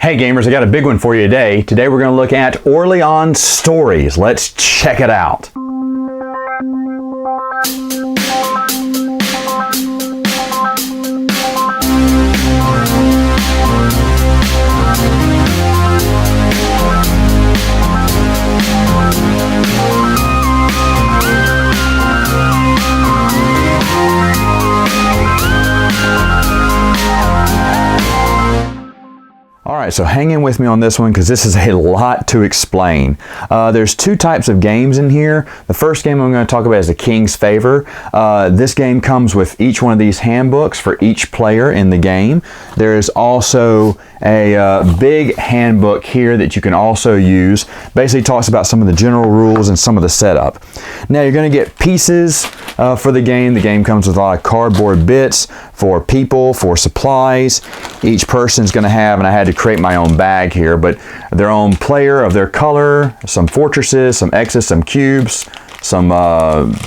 Hey gamers, I got a big one for you today. Today we're going to look at Orleans Stories. Let's check it out. Alright, so hang in with me on this one because this is a lot to explain. There's two types of games in here. The first game I'm going to talk about is The King's Favor. This game comes with each one of these handbooks for each player in the game. There is also a big handbook here that you can also use. Basically talks about some of the general rules and some of the setup. Now you're going to get pieces for the game. The game comes with a lot of cardboard bits for people, for supplies. Each person's going to have, and I had to create my own bag here, but their own player of their color, some fortresses, some X's, some cubes, some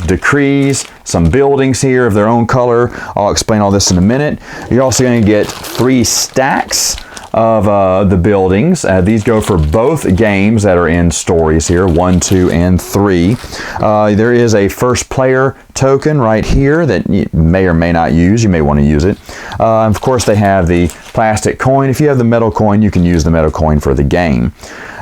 decrees, some buildings here of their own color. I'll explain all this in a minute. You're also going to get 3 stacks of the buildings. These go for both games that are in stories here, 1, 2, and 3. There is a first player token right here that you may or may not use. You may want to use it. Of course, they have the plastic coin. If you have the metal coin, you can use the metal coin for the game.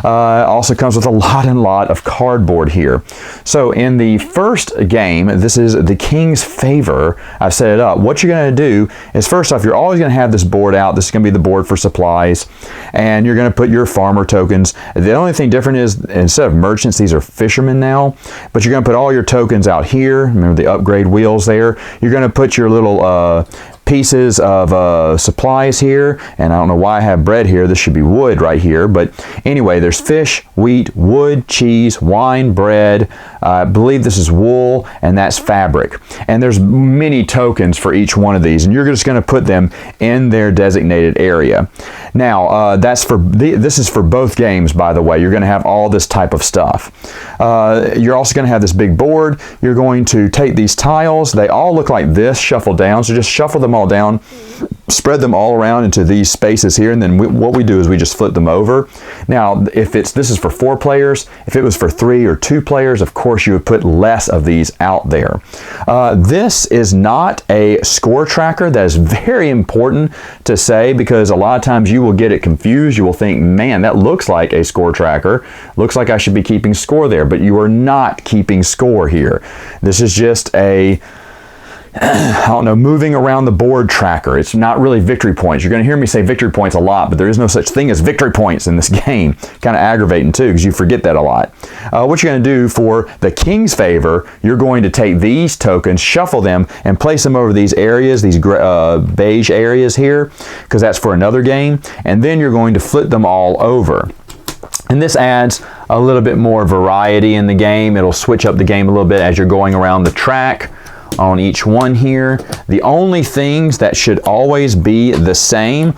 Also comes with a lot of cardboard here. So in the first game, this is The King's Favor. I've set it up. What you're going to do is, first off, you're always going to have this board out. This is going to be the board for supplies, and you're going to put your farmer tokens. The only thing different is, instead of merchants, these are fishermen now, but you're going to put all your tokens out here. Remember the upgrade wheels there. You're going to put your little pieces of supplies here, and I don't know why I have bread here. This should be wood right here, but anyway, there's fish, wheat, wood, cheese, wine, bread. I believe this is wool, and that's fabric. And there's many tokens for each one of these, and you're just going to put them in their designated area. Now, this is for both games, by the way. You're going to have all this type of stuff. You're also going to have this big board. You're going to take these tiles. They all look like this, shuffle down, so just shuffle them all down, spread them all around into these spaces here, and then what we do is we just flip them over. Now, if this is for 4 players, if it was for 3 or 2 players, of course you would put less of these out there. This is not a score tracker. That is very important to say, because a lot of times you will get it confused. You will think, man, that looks like a score tracker. Looks like I should be keeping score there, but you are not keeping score here. This is just a I don't know, moving around the board tracker. It's not really victory points. You're going to hear me say victory points a lot, but there is no such thing as victory points in this game. Kind of aggravating too, because you forget that a lot. What you're going to do for The King's Favor, you're going to take these tokens, shuffle them, and place them over these areas, these beige areas here, because that's for another game. And then you're going to flip them all over. And this adds a little bit more variety in the game. It'll switch up the game a little bit as you're going around the track on each one here. The only things that should always be the same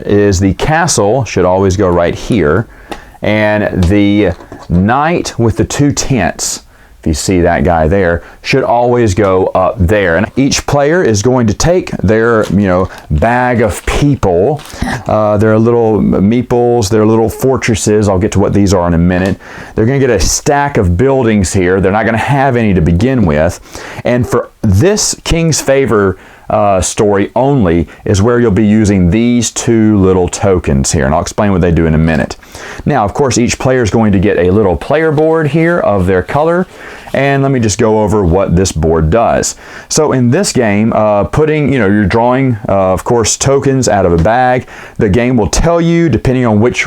is the castle should always go right here, and the knight with the 2 tents, if you see that guy there, should always go up there. And each player is going to take their, bag of people, their little meeples, their little fortresses. I'll get to what these are in a minute. They're going to get a stack of buildings here. They're not going to have any to begin with. And for this King's Favor story only is where you'll be using these 2 little tokens here, and I'll explain what they do in a minute. Now, of course, each player is going to get a little player board here of their color, and let me just go over what this board does. So in this game, you're drawing, of course, tokens out of a bag. The game will tell you, depending on which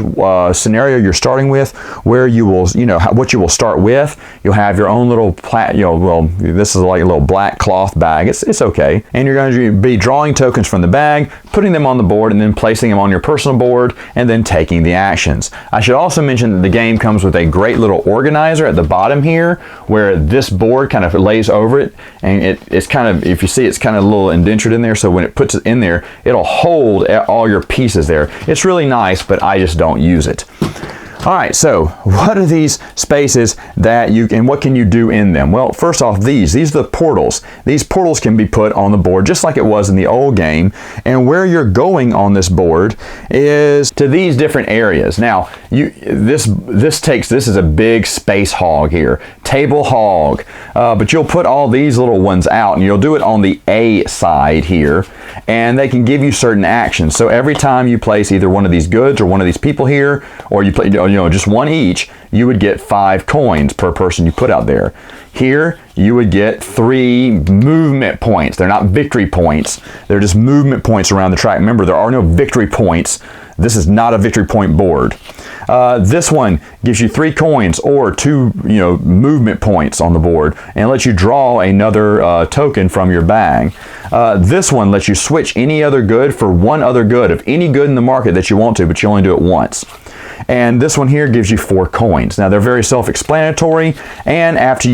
scenario you're starting with, where you will, what you will start with. You'll have your own little, this is like a little black cloth bag. It's okay, and you're going to be drawing tokens from the bag, putting them on the board, and then placing them on your personal board, and then taking the actions. I should also mention that the game comes with a great little organizer at the bottom here, where this board kind of lays over it, and it's kind of, if you see, it's kind of a little indentured in there, so when it puts it in there, it'll hold all your pieces there. It's really nice, but I just don't use it. All right, so what are these spaces that and what can you do in them? Well, first off, these are the portals. These portals can be put on the board just like it was in the old game, and where you're going on this board is to these different areas. Now, this is a big space hog here, table hog, but you'll put all these little ones out, and you'll do it on the A side here, and they can give you certain actions. So every time you place either one of these goods or one of these people here, or you play, just one each, you would get 5 coins per person you put out there. Here, you would get 3 movement points. They're not victory points. They're just movement points around the track. Remember, there are no victory points. This is not a victory point board. This one gives you 3 coins or 2 movement points on the board and lets you draw another token from your bag. This one lets you switch any other good for one other good of any good in the market that you want to, but you only do it once. And this one here gives you 4 coins. Now, they're very self-explanatory, and after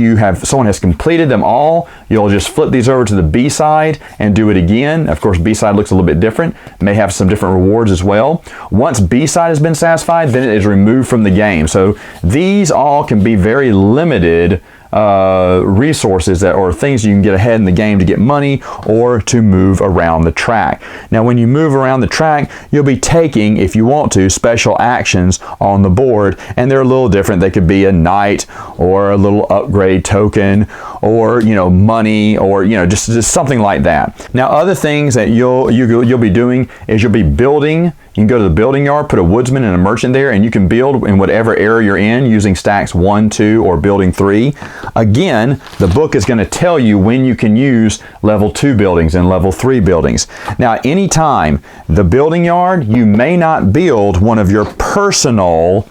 someone has completed them all, you'll just flip these over to the B side and do it again. Of course, B side looks a little bit different, may have some different rewards as well. Once B side has been satisfied, then it is removed from the game. So these all can be very limited resources or things you can get ahead in the game to get money or to move around the track. Now, when you move around the track, you'll be taking, if you want to, special actions on the board, and they're a little different. They could be a knight or a little upgrade token or money or just something like that. Now, other things that you'll be doing is you'll be building. You can go to the building yard, put a woodsman and a merchant there, and you can build in whatever area you're in using stacks 1, 2, or building 3. Again, the book is going to tell you when you can use level 2 buildings and level 3 buildings. Now, anytime the building yard, you may not build one of your personal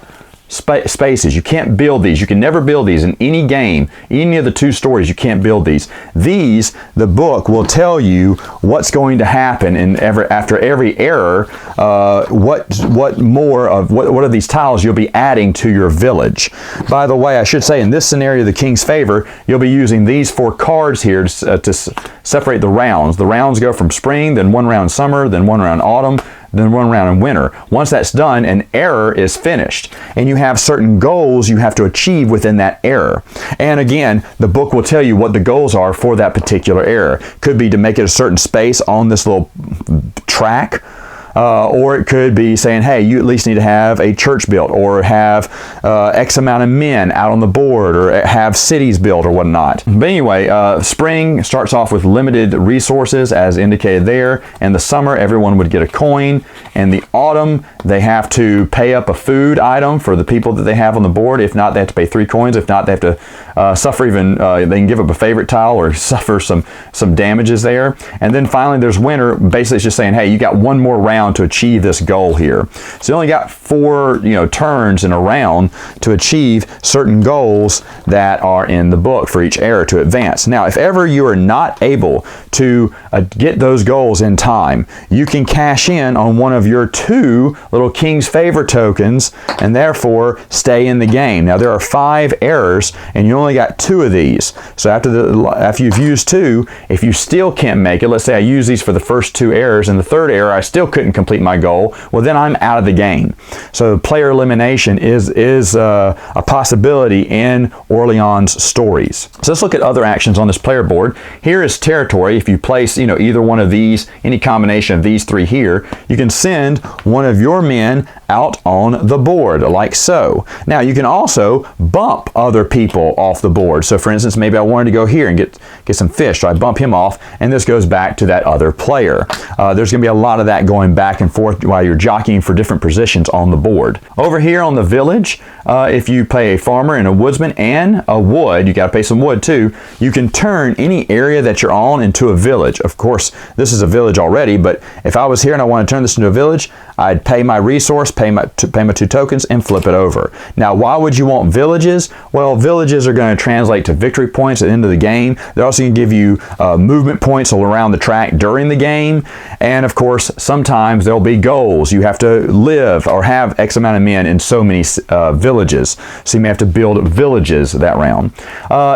spaces. You can't build these. You can never build these in any game. Any of the 2 stories, you can't build these. The book will tell you what's going to happen after every error. What are these tiles you'll be adding to your village? By the way, I should say in this scenario, the King's Favor, you'll be using these 4 cards here to separate the rounds. The rounds go from spring, then 1 round summer, then 1 round autumn, then 1 round in winter. Once that's done, an error is finished, and you have certain goals you have to achieve within that error. And again, the book will tell you what the goals are for that particular error. Could be to make it a certain space on this little track, or it could be saying, hey, you at least need to have a church built, or have X amount of men out on the board, or have cities built or whatnot. But anyway, spring starts off with limited resources as indicated there. In the summer, everyone would get a coin. In the autumn, they have to pay up a food item for the people that they have on the board. If not, they have to pay 3 coins. If not, they have to suffer they can give up a favorite tile or suffer some damages there. And then finally, there's winter. Basically, it's just saying, hey, you got 1 more round to achieve this goal here. So you only got 4 turns in a round to achieve certain goals that are in the book for each era to advance. Now, if ever you are not able to get those goals in time, you can cash in on one of your 2 little King's Favor tokens and therefore stay in the game. Now, there are 5 errors and you only got 2 of these. So after you've used 2, if you still can't make it, let's say I use these for the first 2 errors and the 3rd error I still couldn't complete my goal, well, then I'm out of the game. So player elimination is a possibility in Orleans Stories. So let's look at other actions on this player board. Here is territory. If you place either one of these, any combination of these 3 here, you can send one of your men out on the board like so. Now, you can also bump other people off the board. So for instance, maybe I wanted to go here and get some fish, so I bump him off, and this goes back to that other player. There's going to be a lot of that going back and forth while you're jockeying for different positions on the board. Over here on the village, if you pay a farmer and a woodsman and a wood, you got to pay some wood too, you can turn any area that you're on into a village. Of course, this is a village already, but if I was here and I want to turn this into a village, I'd pay my resource, pay my 2 tokens, and flip it over. Now, why would you want villages? Well, villages are going to translate to victory points at the end of the game. They're also going to give you movement points all around the track during the game. And of course, sometimes there'll be goals. You have to live or have X amount of men in so many villages. So you may have to build villages that round.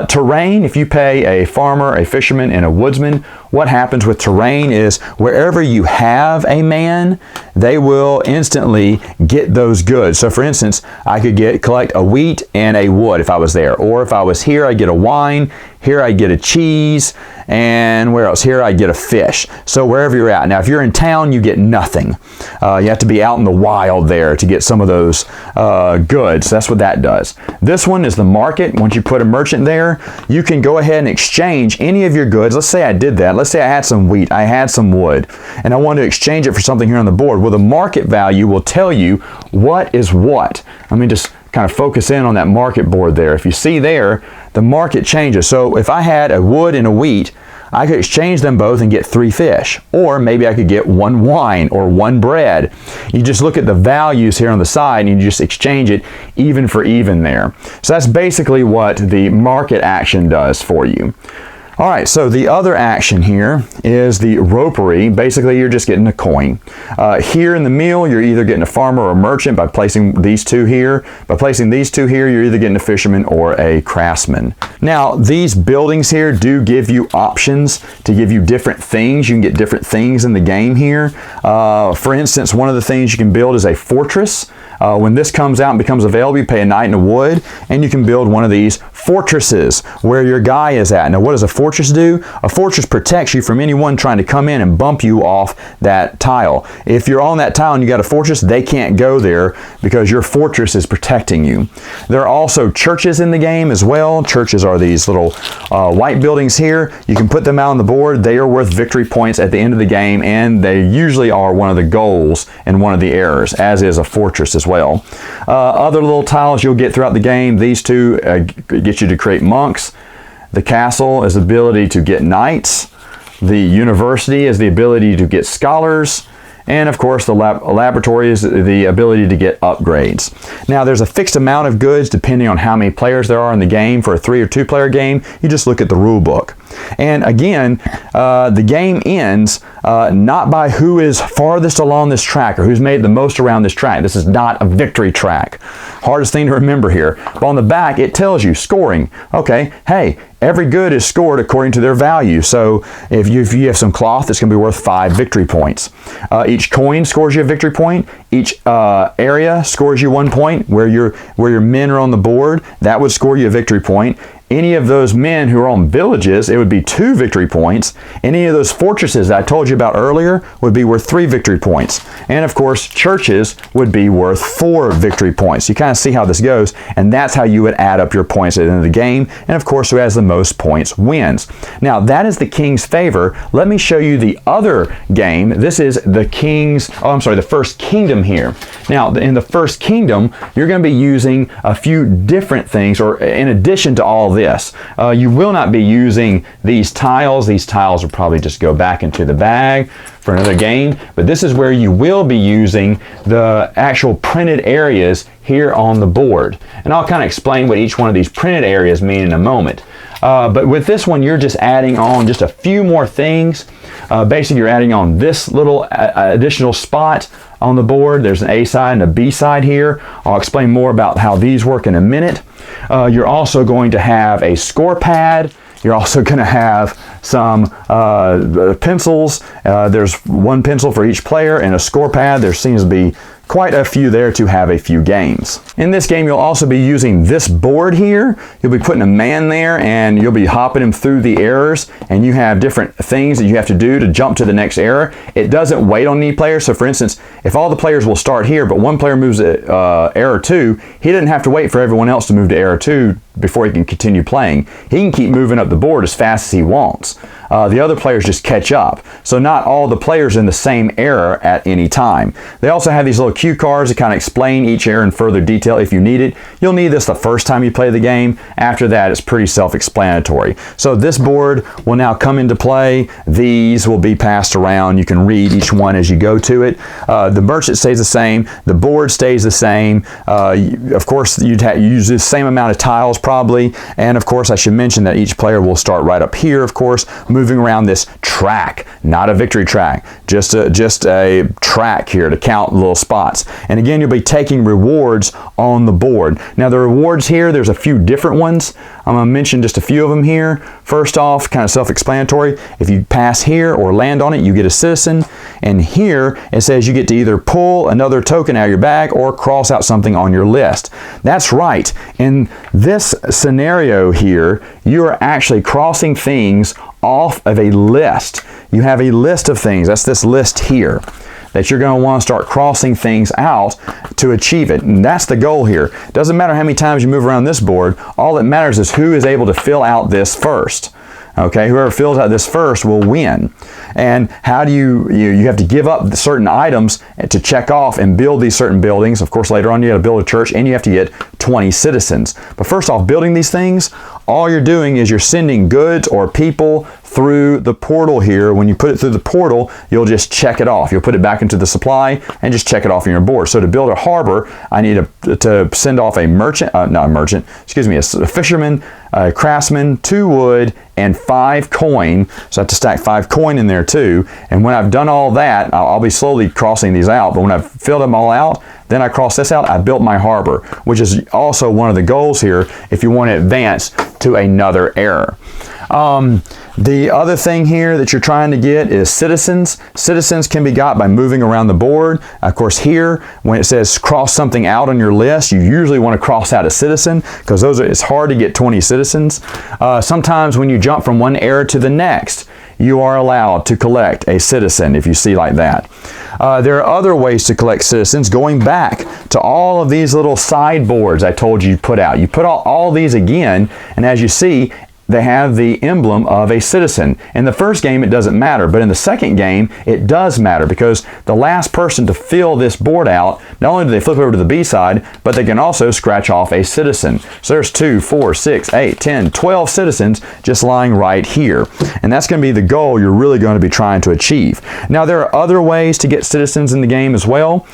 Terrain, if you pay a farmer, a fisherman, and a woodsman, what happens with terrain is wherever you have a man, they will instantly get those goods. So for instance, I could collect a wheat and a wood if I was there, or if I was here, I get a wine. Here I get a cheese, and where else? Here I get a fish. So wherever you're at. Now if you're in town, you get nothing. You have to be out in the wild there to get some of those goods. That's what that does. This one is the market. Once you put a merchant there, you can go ahead and exchange any of your goods. Let's say I did that. Let's say I had some wheat, I had some wood, and I want to exchange it for something here on the board. Well, the market value will tell you what is what. Let me just kind of focus in on that market board there. If you see there, the market changes. So if I had a wood and a wheat, I could exchange them both and get 3 fish. Or maybe I could get 1 wine or 1 bread. You just look at the values here on the side and you just exchange it even for even there. So that's basically what the market action does for you. All right, so the other action here is the ropery. Basically, you're just getting a coin. Here in the meal, you're either getting a farmer or a merchant by placing these two here. By placing these two here, you're either getting a fisherman or a craftsman. Now, these buildings here do give you options to give you different things. You can get different things in the game here. For instance, one of the things you can build is a fortress. When this comes out and becomes available, you pay a night and a wood, and you can build one of these fortresses where your guy is at. Now, what does a fortress do? A fortress protects you from anyone trying to come in and bump you off that tile. If you're on that tile and you got a fortress, they can't go there because your fortress is protecting you. There are also churches in the game as well. Churches are these little white buildings here. You can put them out on the board. They are worth victory points at the end of the game, and they usually are one of the goals and one of the errors, as is a fortress as well. Other little tiles you'll get throughout the game, these two get you to create monks. The castle is the ability to get knights. The university is the ability to get scholars. And of course, the laboratory is the ability to get upgrades. Now, there's a fixed amount of goods depending on how many players there are in the game. For a 3 or 2 player game, you just look at the rule book. And again, the game ends not by who is farthest along this track or who's made the most around this track. This is not a victory track. Hardest thing to remember here. But on the back, it tells you scoring. Okay, hey, every good is scored according to their value. So if you have some cloth, it's going to be worth 5 victory points. Each coin scores you a victory point. Each area scores you 1 point. Where your men are on the board, that would score you a victory point. Any of those men who are on villages, it would be 2 victory points. Any of those fortresses that I told you about earlier would be worth 3 victory points. And of course, churches would be worth 4 victory points. You kind of see how this goes, and that's how you would add up your points at the end of the game. And of course, who has the most points wins. Now, that is the King's Favor. Let me show you the other game. This is the the First Kingdom here. Now, in the First Kingdom, you're going to be using a few different things, or in addition to all this. You will not be using these tiles. These tiles will probably just go back into the bag for another game, but this is where you will be using the actual printed areas here on the board. And I'll kind of explain what each one of these printed areas mean in a moment. But with this one, you're just adding on just a few more things. Basically, you're adding on this little additional spot on the board. There's an A side and a B side here. I'll explain more about how these work in a minute. You're also going to have a score pad. You're also going to have some pencils. There's 1 pencil for each player and a score pad. There seems to be quite a few there to have a few games. In this game, you'll also be using this board here. You'll be putting a man there and you'll be hopping him through the errors, and you have different things that you have to do to jump to the next error. It doesn't wait on any player. So for instance, if all the players will start here, but one player moves to error 2, he doesn't have to wait for everyone else to move to error 2 before he can continue playing. He can keep moving up the board as fast as he wants. The other players just catch up. So not all the players are in the same error at any time. They also have these little cue cards that kind of explain each error in further detail if you need it. You'll need this the first time you play the game. After that, it's pretty self-explanatory. So this board will now come into play. These will be passed around. You can read each one as you go to it. The merchant stays the same. The board stays the same. Of course, you'd use the same amount of tiles probably. And of course, I should mention that each player will start right up here, of course, moving around this track, not a victory track, just a track here to count little spots. And again, you'll be taking rewards on the board. Now the rewards here, there's a few different ones. I'm going to mention just a few of them here. First off, kind of self-explanatory. If you pass here or land on it, you get a citizen. And here it says you get to either pull another token out of your bag or cross out something on your list. That's right. In this scenario here, you are actually crossing things off of a list. You have a list of things. That's this list here, that you're going to want to start crossing things out to achieve it. And that's the goal here. Doesn't matter how many times you move around this board. All that matters is who is able to fill out this first. Okay, whoever fills out this first will win. And how do you have to give up certain items to check off and build these certain buildings. Of course, later on you got to build a church and you have to get 20 citizens. But first off, building these things, all you're doing is you're sending goods or people through the portal here. When you put it through the portal, you'll just check it off. You'll put it back into the supply and just check it off on your board. So to build a harbor, I need to send off a merchant, not a merchant, excuse me, a fisherman, a craftsman, 2 wood, and 5 coin. So I have to stack 5 coin in there too. And when I've done all that, I'll be slowly crossing these out. But when I've filled them all out, then I cross this out, I built my harbor, which is also one of the goals here if you want to advance to another era. The other thing here that you're trying to get is citizens. Citizens can be got by moving around the board. Of course, here, when it says cross something out on your list, you usually want to cross out a citizen because it's hard to get 20 citizens. Sometimes when you jump from one era to the next, you are allowed to collect a citizen if you see like that. There are other ways to collect citizens going back to all of these little sideboards I told you put out. You put all these again, and as you see, they have the emblem of a citizen. In the first game, it doesn't matter, but in the second game, it does matter because the last person to fill this board out, not only do they flip over to the B side, but they can also scratch off a citizen. So there's 2, 4, 6, 8, 10, 12 citizens just lying right here. And that's going to be the goal you're really going to be trying to achieve. Now, there are other ways to get citizens in the game as well.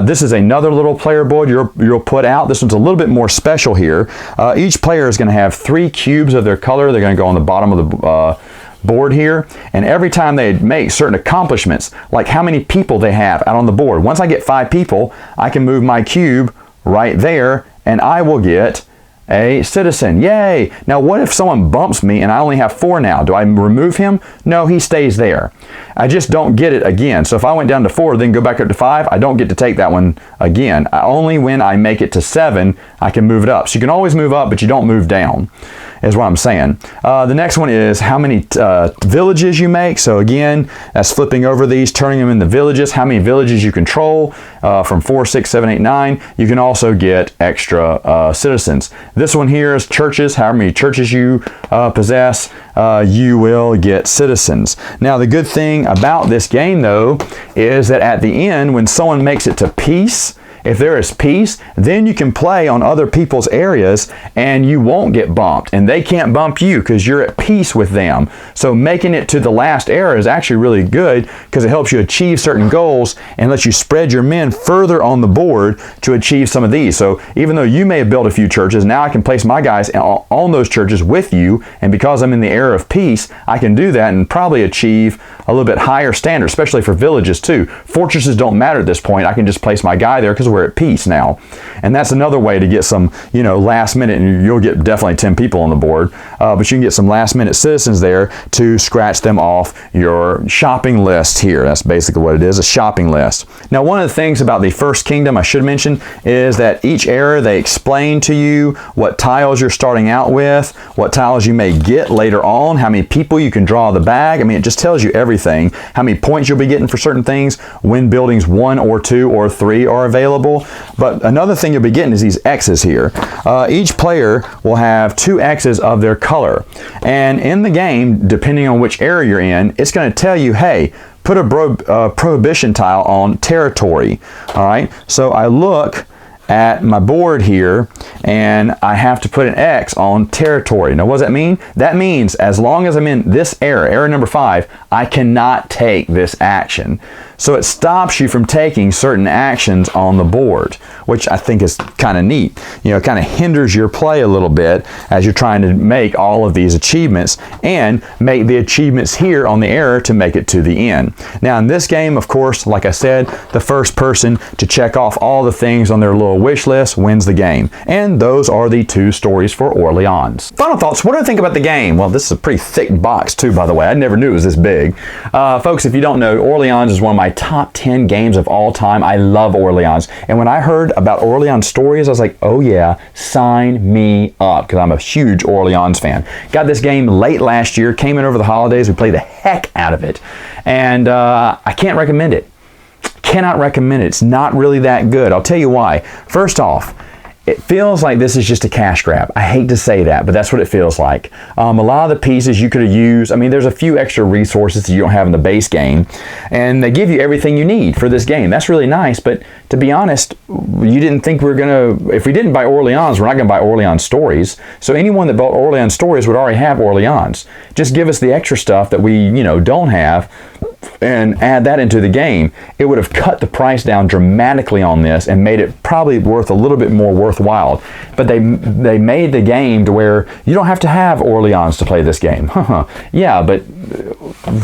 This is another little player board you'll put out. This one's a little bit more special here. Each player is going to have 3 cubes of their color. They're going to go on the bottom of the board here, and every time they make certain accomplishments, like how many people they have out on the board, once I get 5 people, I can move my cube right there and I will get a citizen. Yay! Now what if someone bumps me and I only have 4 now? Do I remove him? No, he stays there. I just don't get it again. So if I went down to 4, then go back up to 5, I don't get to take that one again. Only when I make it to 7, I can move it up. So you can always move up, but you don't move down, is what I'm saying. The next one is how many villages you make. So again, that's flipping over these, turning them into villages, how many villages you control. From 4, 6, 7, 8, 9, you can also get extra citizens. This one here is churches. However many churches you possess, you will get citizens. Now the good thing about this game though is that at the end, when someone makes it to peace, if there is peace, then you can play on other people's areas and you won't get bumped and they can't bump you because you're at peace with them. So making it to the last era is actually really good because it helps you achieve certain goals and lets you spread your men further on the board to achieve some of these. So even though you may have built a few churches, now I can place my guys on those churches with you, and because I'm in the era of peace, I can do that and probably achieve a little bit higher standard, especially for villages too. Fortresses don't matter at this point. I can just place my guy there because we're at peace now. And that's another way to get some, last minute, and you'll get definitely 10 people on the board, but you can get some last minute citizens there to scratch them off your shopping list here. That's basically what it is, a shopping list. Now, one of the things about the First Kingdom I should mention is that each era they explain to you what tiles you're starting out with, what tiles you may get later on, how many people you can draw the bag. I mean, it just tells you everything, how many points you'll be getting for certain things, when buildings 1 or 2 or 3 are available. But another thing you'll be getting is these X's here. Each player will have 2 X's of their color. And in the game, depending on which area you're in, it's going to tell you, hey, put a prohibition tile on territory. All right, so I look at my board here and I have to put an X on territory. Now what does that mean? That means as long as I'm in this era number 5, I cannot take this action. So it stops you from taking certain actions on the board, which I think is kind of neat. It kind of hinders your play a little bit as you're trying to make all of these achievements and make the achievements here on the era to make it to the end. Now in this game, of course, like I said, the first person to check off all the things on their little a wish list wins the game. And those are the 2 stories for Orleans. Final thoughts, what do I think about the game? Well, this is a pretty thick box too, by the way. I never knew it was this big. Folks, if you don't know, Orleans is one of my top 10 games of all time. I love Orleans. And when I heard about Orleans stories, I was like, oh yeah, sign me up, because I'm a huge Orleans fan. Got this game late last year, came in over the holidays, we played the heck out of it. And I can't recommend it. Cannot recommend it. It's not really that good. I'll tell you why. First off, it feels like this is just a cash grab. I hate to say that, but that's what it feels like. A lot of the pieces you could have used, I mean, there's a few extra resources that you don't have in the base game, and they give you everything you need for this game. That's really nice, but to be honest, you didn't think we were going to, if we didn't buy Orleans, we're not going to buy Orleans Stories. So anyone that bought Orleans Stories would already have Orleans. Just give us the extra stuff that we, don't have, and add that into the game. It would have cut the price down dramatically on this and made it probably worth a little bit more worthwhile. But they made the game to where you don't have to have Orleans to play this game. Yeah, but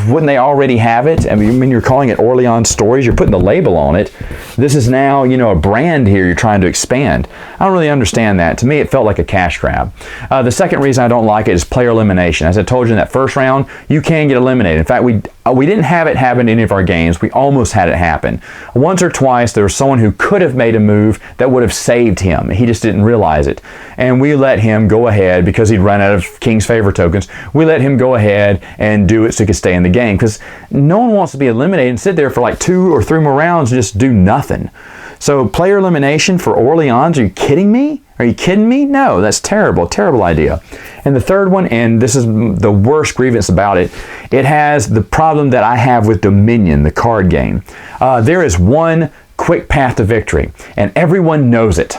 wouldn't they already have it? I mean, when you're calling it Orleans Stories, you're putting the label on it. This is now, a brand here you're trying to expand. I don't really understand that. To me, it felt like a cash grab. The second reason I don't like it is player elimination. As I told you in that first round, you can get eliminated. In fact, we didn't have it happen in any of our games. We almost had it happen. Once or twice, there was someone who could have made a move that would have saved him. He just didn't realize it. And we let him go ahead, because he'd run out of King's Favor tokens, we let him go ahead and do it so he could stay in the game. Because no one wants to be eliminated and sit there for like 2 or 3 more rounds and just do nothing. So player elimination for Orleans, are you kidding me? Are you kidding me? No, that's terrible, terrible idea. And the third one, and this is the worst grievance about it, it has the problem that I have with Dominion, the card game. There is one quick path to victory, and everyone knows it.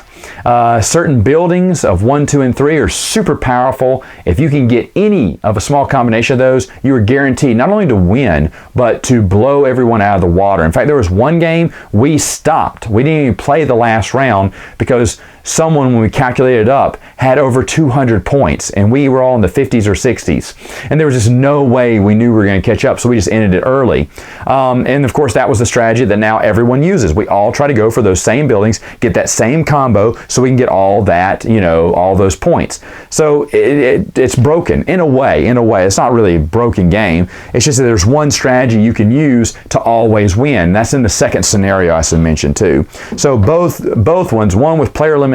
Certain buildings of 1, 2, and 3 are super powerful. If you can get any of a small combination of those, you are guaranteed not only to win, but to blow everyone out of the water. In fact, there was one game we stopped. We didn't even play the last round because someone, when we calculated it up, had over 200 points, and we were all in the 50s or 60s. And there was just no way we knew we were going to catch up, so we just ended it early. And of course, that was the strategy that now everyone uses. We all try to go for those same buildings, get that same combo, so we can get all that, all those points. So it's broken in a way. It's not really a broken game. It's just that there's one strategy you can use to always win. That's in the second scenario I mentioned too. So both ones, one with player elimination,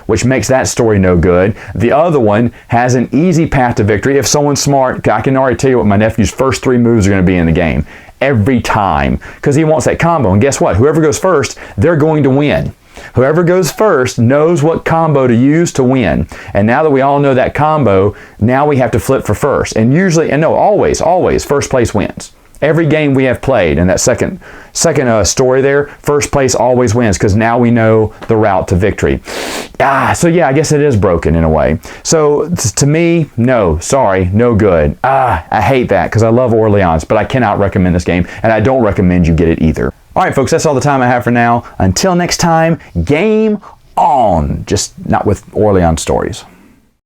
which makes that story no good. The other one has an easy path to victory. If someone's smart, I can already tell you what my nephew's first 3 moves are going to be in the game. Every time. Because he wants that combo. And guess what? Whoever goes first, they're going to win. Whoever goes first knows what combo to use to win. And now that we all know that combo, now we have to flip for first. And usually, and no, always, first place wins. Every game we have played in that second story there, first place always wins, because now we know the route to victory. So yeah, I guess it is broken in a way. So to me, no, sorry, no good. I hate that, because I love Orleans, but I cannot recommend this game, and I don't recommend you get it either. All right, folks, that's all the time I have for now. Until next time, game on. Just not with Orleans Stories.